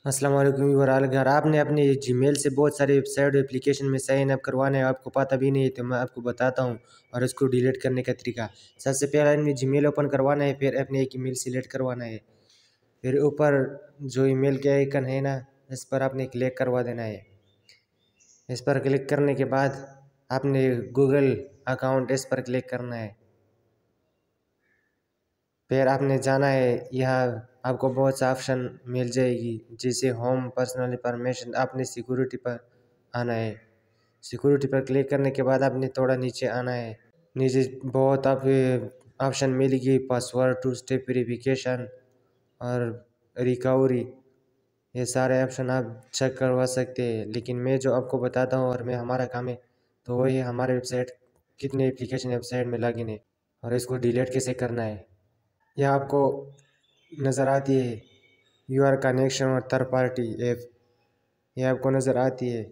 अस्सलाम वालेकुम ओवरऑल। अगर आपने अपने जीमेल से बहुत सारे वेबसाइट एप्लीकेशन में साइन अप करवाना है, आपको पता भी नहीं है, तो मैं आपको बताता हूँ और उसको डिलीट करने का तरीका। सबसे पहले अपनी जीमेल ओपन करवाना है, फिर अपने एक ईमेल सिलेक्ट करवाना है, फिर ऊपर जो ईमेल के आइकन है ना, इस पर आपने क्लिक करवा देना है। इस पर क्लिक करने के बाद आपने गूगल अकाउंट इस पर क्लिक करना है। फिर आपने जाना है, यहाँ आपको बहुत सा ऑप्शन मिल जाएगी, जैसे होम, पर्सनल इंफॉर्मेशन। आपने सिक्योरिटी पर आना है। सिक्योरिटी पर क्लिक करने के बाद आपने थोड़ा नीचे आना है। नीचे बहुत आप ऑप्शन मिलेगी, पासवर्ड, टू स्टेप वेरिफिकेशन और रिकवरी। ये सारे ऑप्शन आप चेक करवा सकते हैं, लेकिन मैं जो आपको बताता हूँ और मैं हमारा काम है, तो वही हमारे वेबसाइट कितने एप्लीकेशन वेबसाइट में लॉगिन है और इसको डिलीट कैसे करना है। यह आपको नज़र आती है यूआर कनेक्शन और थर्ड पार्टी ऐप, यह आपको नज़र आती है।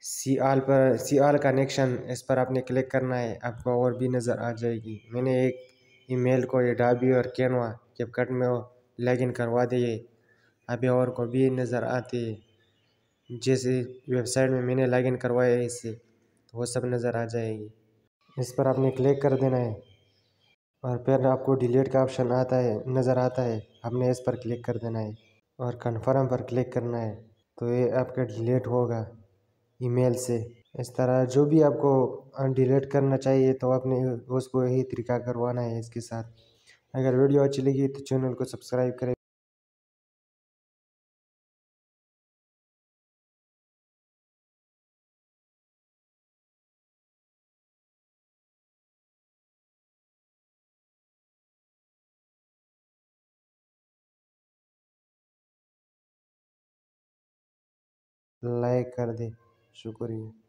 सी आल कनेक्शन, इस पर आपने क्लिक करना है, आपको और भी नज़र आ जाएगी। मैंने एक ईमेल को एडोबी और कैनवा कैपकट में लॉगिन करवा दिए, अभी और को भी नज़र आती है। जैसे वेबसाइट में मैंने लॉगिन करवाया है इससे, तो वो सब नज़र आ जाएगी। इस पर आपने क्लिक कर देना है और फिर आपको डिलीट का ऑप्शन आता है, नज़र आता है, आपने इस पर क्लिक कर देना है और कन्फर्म पर क्लिक करना है, तो ये आपका डिलीट होगा ईमेल से। इस तरह जो भी आपको डिलीट करना चाहिए, तो आपने उसको यही तरीका करवाना है इसके साथ। अगर वीडियो अच्छी लगी तो चैनल को सब्सक्राइब करें। लाइक कर दे, शुक्रिया।